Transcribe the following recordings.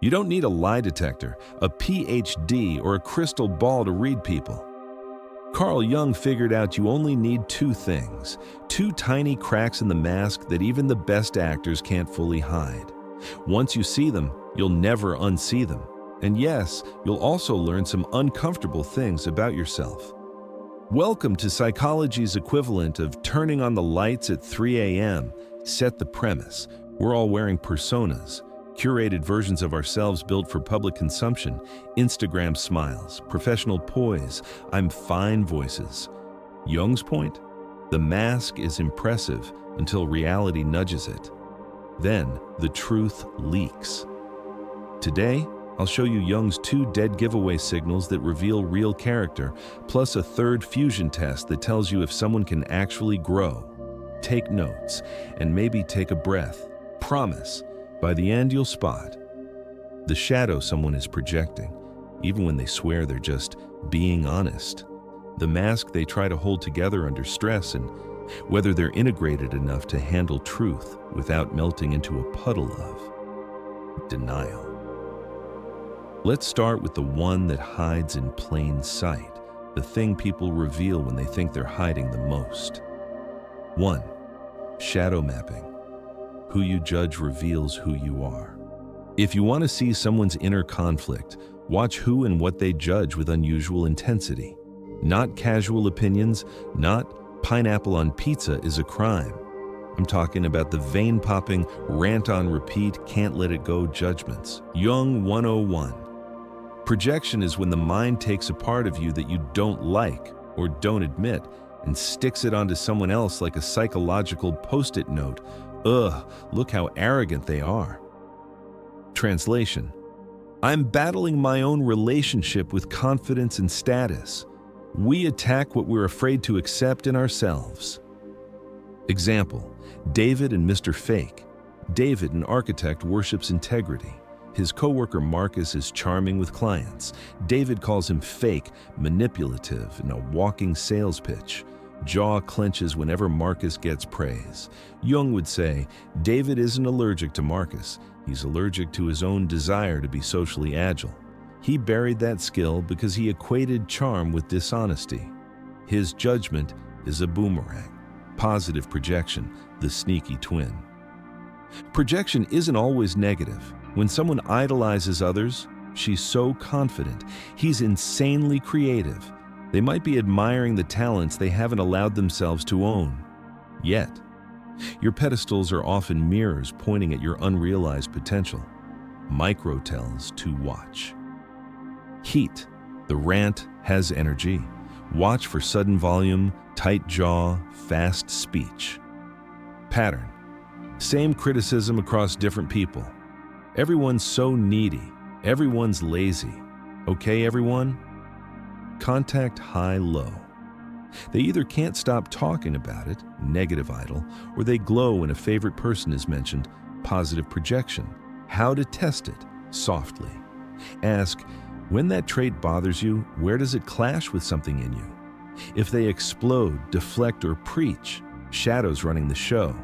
You don't need a lie detector, a PhD, or a crystal ball to read people. Carl Jung figured out you only need two things, two tiny cracks in the mask that even the best actors can't fully hide. Once you see them, you'll never unsee them. And yes, you'll also learn some uncomfortable things about yourself. Welcome to psychology's equivalent of turning on the lights at 3 a.m. Set the premise. We're all wearing personas, curated versions of ourselves built for public consumption, Instagram smiles, professional poise, I'm fine voices. Jung's point? The mask is impressive until reality nudges it. Then the truth leaks. Today, I'll show you Jung's 2 dead giveaway signals that reveal real character, plus a third fusion test that tells you if someone can actually grow. Take notes, and maybe take a breath. Promise, by the end you'll spot the shadow someone is projecting, even when they swear they're just being honest. The mask they try to hold together under stress, and whether they're integrated enough to handle truth without melting into a puddle of denial. Let's start with the one that hides in plain sight, the thing people reveal when they think they're hiding the most. 1. Shadow mapping. Who you judge reveals who you are. If you want to see someone's inner conflict, watch who and what they judge with unusual intensity. Not casual opinions, not pineapple on pizza is a crime. I'm talking about the vein-popping, rant-on-repeat, can't-let-it-go judgments. Jung 101. Projection is when the mind takes a part of you that you don't like or don't admit and sticks it onto someone else like a psychological post-it note. Ugh, look how arrogant they are. Translation: I'm battling my own relationship with confidence and status. We attack what we're afraid to accept in ourselves. Example: David and Mr. Fake. David, an architect, worships integrity. His coworker Marcus is charming with clients. David calls him fake, manipulative, and a walking sales pitch. Jaw clenches whenever Marcus gets praise. Jung would say, David isn't allergic to Marcus. He's allergic to his own desire to be socially agile. He buried that skill because he equated charm with dishonesty. His judgment is a boomerang. Positive projection, the sneaky twin. Projection isn't always negative. When someone idolizes others, she's so confident. He's insanely creative. They might be admiring the talents they haven't allowed themselves to own yet. Your pedestals are often mirrors pointing at your unrealized potential. Micro-tells to watch. Heat. The rant has energy. Watch for sudden volume, tight jaw, fast speech. Pattern. Same criticism across different people. Everyone's so needy. Everyone's lazy. Okay, everyone? Contact high-low. They either can't stop talking about it, negative idol, or they glow when a favorite person is mentioned, positive projection. How to test it? Softly. Ask, when that trait bothers you, where does it clash with something in you? If they explode, deflect, or preach, shadows running the show.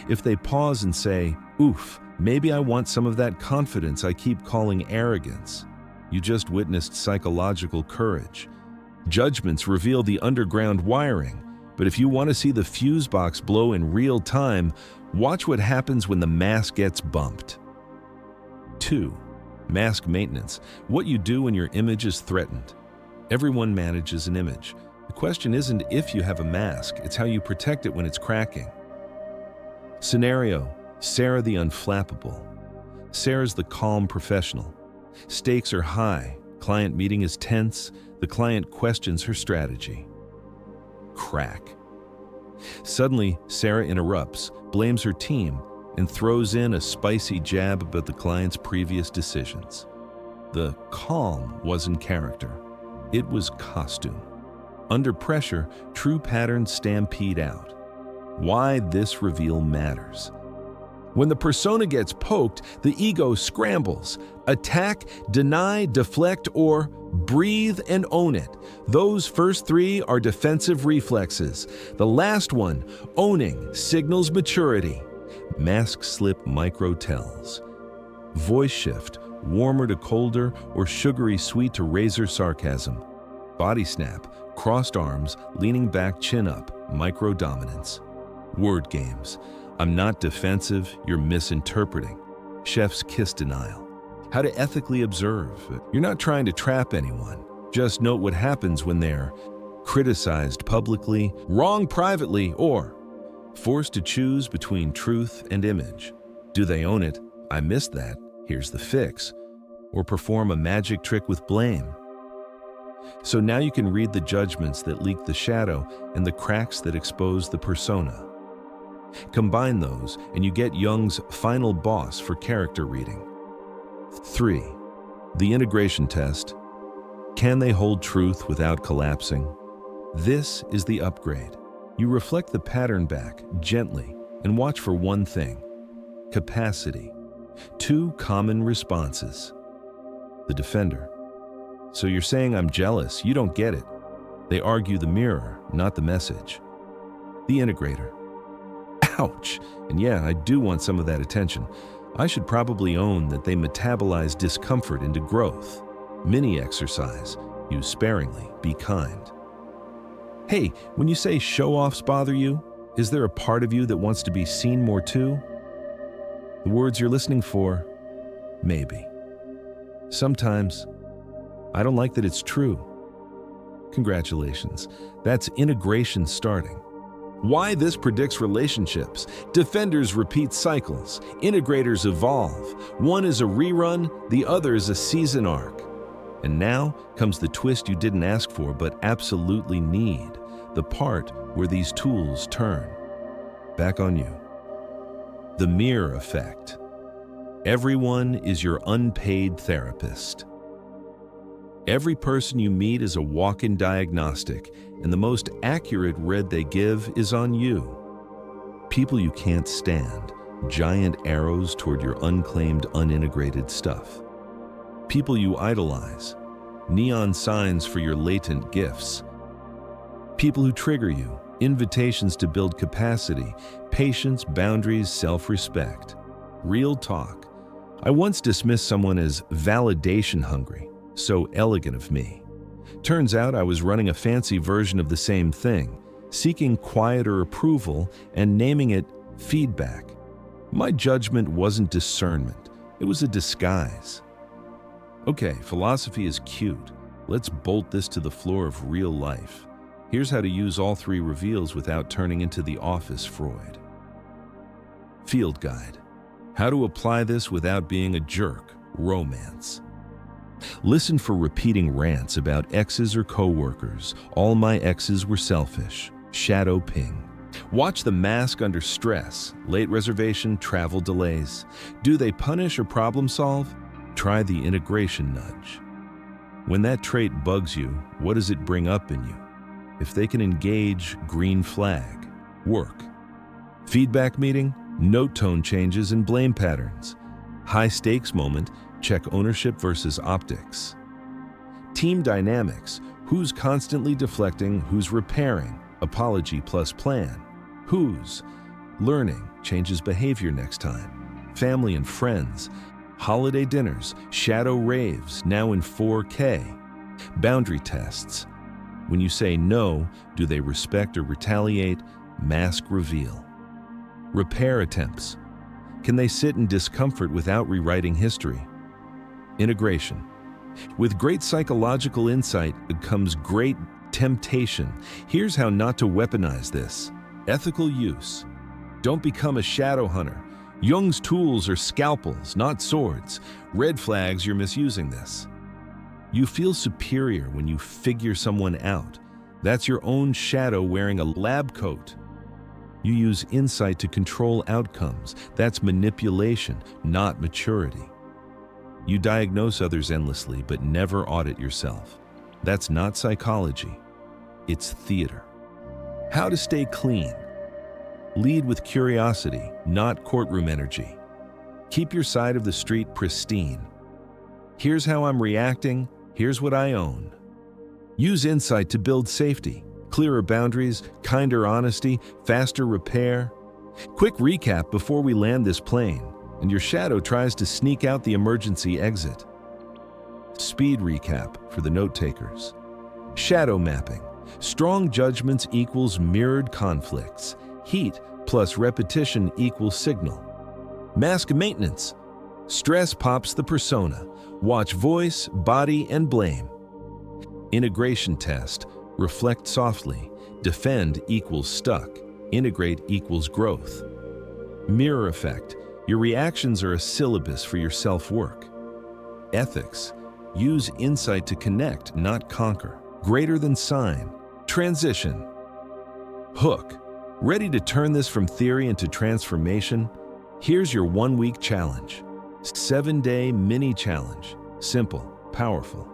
If they pause and say, oof, maybe I want some of that confidence I keep calling arrogance. You just witnessed psychological courage. Judgments reveal the underground wiring, but if you want to see the fuse box blow in real time, watch what happens when the mask gets bumped. 2. Mask maintenance. What you do when your image is threatened. Everyone manages an image. The question isn't if you have a mask, it's how you protect it when it's cracking. Scenario: Sarah the unflappable. Sarah's the calm professional. Stakes are high. Client meeting is tense. The client questions her strategy. Crack. Suddenly, Sarah interrupts, blames her team, and throws in a spicy jab about the client's previous decisions. The calm wasn't character. It was costume. Under pressure, true patterns stampede out. Why this reveal matters. When the persona gets poked, the ego scrambles. Attack, deny, deflect, or breathe and own it. Those first 3 are defensive reflexes. The last one, owning, signals maturity. Mask slip micro tells. Voice shift, warmer to colder, or sugary sweet to razor sarcasm. Body snap, crossed arms, leaning back, chin up, micro-dominance. Word games. I'm not defensive, you're misinterpreting. Chef's kiss denial. How to ethically observe. You're not trying to trap anyone. Just note what happens when they're criticized publicly, wrong privately, or forced to choose between truth and image. Do they own it? I missed that. Here's the fix. Or perform a magic trick with blame. So now you can read the judgments that leak the shadow and the cracks that expose the persona. Combine those and you get Jung's final boss for character reading. 3. The integration test. Can they hold truth without collapsing? This is the upgrade. You reflect the pattern back gently and watch for one thing: capacity. 2 common responses. The defender. So you're saying I'm jealous, you don't get it. They argue the mirror, not the message. The integrator. Ouch! And yeah, I do want some of that attention. I should probably own that they metabolize discomfort into growth. Mini exercise. Use sparingly. Be kind. Hey, when you say show-offs bother you, is there a part of you that wants to be seen more too? The words you're listening for? Maybe. Sometimes, I don't like that it's true. Congratulations. That's integration starting. Why this predicts relationships. Defenders repeat cycles. Integrators evolve. One is a rerun, the other is a season arc. And now comes the twist you didn't ask for but absolutely need. The part where these tools turn. Back on you. The mirror effect. Everyone is your unpaid therapist. Every person you meet is a walk-in diagnostic, and the most accurate read they give is on you. People you can't stand, giant arrows toward your unclaimed, unintegrated stuff. People you idolize, neon signs for your latent gifts. People who trigger you, invitations to build capacity, patience, boundaries, self-respect. Real talk. I once dismissed someone as validation hungry. So elegant of me. Turns out I was running a fancy version of the same thing, seeking quieter approval and naming it feedback. My judgment wasn't discernment, it was a disguise. Okay, philosophy is cute. Let's bolt this to the floor of real life. Here's how to use all 3 reveals without turning into the office Freud. Field guide. How to apply this without being a jerk. Romance. Listen for repeating rants about exes or coworkers. All my exes were selfish. Shadow ping. Watch the mask under stress. Late reservation, travel delays. Do they punish or problem solve? Try the integration nudge. When that trait bugs you, what does it bring up in you? If they can engage, green flag. Work. Feedback meeting, note tone changes and blame patterns. High stakes moment, check ownership versus optics. Team dynamics, who's constantly deflecting, who's repairing, apology plus plan. Who's learning, changes behavior next time. Family and friends, holiday dinners, shadow raves, now in 4K. Boundary tests. When you say no, do they respect or retaliate? Mask reveal. Repair attempts. Can they sit in discomfort without rewriting history? Integration. With great psychological insight comes great temptation. Here's how not to weaponize this. Ethical use. Don't become a shadow hunter. Jung's tools are scalpels, not swords. Red flags you're misusing this. You feel superior when you figure someone out. That's your own shadow wearing a lab coat. You use insight to control outcomes. That's manipulation, not maturity. You diagnose others endlessly, but never audit yourself. That's not psychology. It's theater. How to stay clean. Lead with curiosity, not courtroom energy. Keep your side of the street pristine. Here's how I'm reacting. Here's what I own. Use insight to build safety. Clearer boundaries, kinder honesty, faster repair. Quick recap before we land this plane. and your shadow tries to sneak out the emergency exit. Speed recap for the note takers. Shadow mapping. Strong judgments equals mirrored conflicts. Heat plus repetition equals signal. Mask maintenance. Stress pops the persona. Watch voice, body, and blame. Integration test. Reflect softly. Defend equals stuck. Integrate equals growth. Mirror effect. Your reactions are a syllabus for your self-work. Ethics. Use insight to connect, not conquer. Greater than sign. Transition. Hook. Ready to turn this from theory into transformation? Here's your 1-week challenge. 7-day mini challenge. Simple, powerful.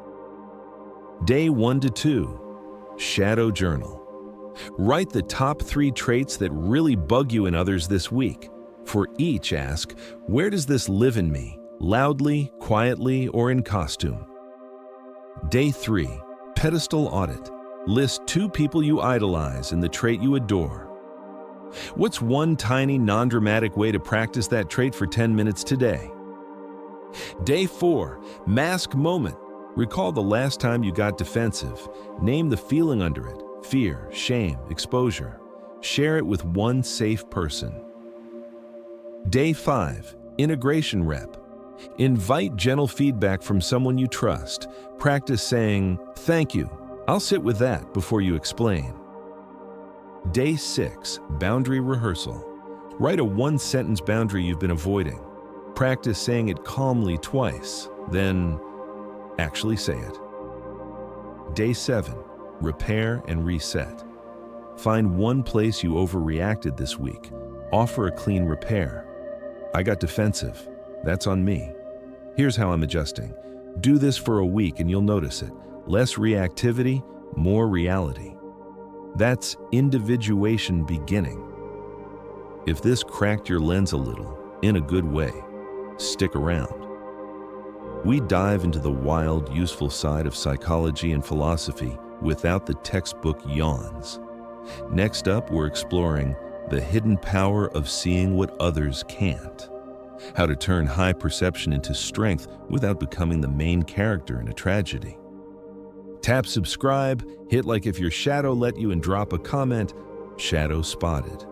Day 1 to 2. Shadow journal. Write the top 3 traits that really bug you in others this week. For each, ask, where does this live in me? Loudly, quietly, or in costume? Day 3. Pedestal audit. List 2 people you idolize and the trait you adore. What's one tiny, non-dramatic way to practice that trait for 10 minutes today? Day 4. Mask moment. Recall the last time you got defensive. Name the feeling under it. Fear, shame, exposure. Share it with one safe person. Day 5. Integration rep. Invite gentle feedback from someone you trust. Practice saying, "Thank you. I'll sit with that," before you explain. Day 6. Boundary rehearsal. Write a 1-sentence boundary you've been avoiding. Practice saying it calmly twice, then actually say it. Day 7. Repair and reset. Find one place you overreacted this week. Offer a clean repair. I got defensive. That's on me. Here's how I'm adjusting. Do this for a week and you'll notice it. Less reactivity, more reality. That's individuation beginning. If this cracked your lens a little, in a good way, stick around. We dive into the wild, useful side of psychology and philosophy without the textbook yawns. Next up, we're exploring the hidden power of seeing what others can't. How to turn high perception into strength without becoming the main character in a tragedy. Tap subscribe, hit like if your shadow let you, and drop a comment, "Shadow spotted."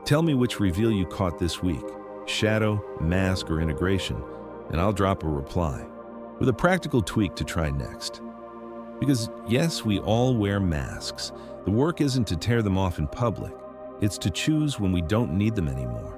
Tell me which reveal you caught this week, shadow, mask, or integration, and I'll drop a reply with a practical tweak to try next. Because yes, we all wear masks. The work isn't to tear them off in public. It's to choose when we don't need them anymore.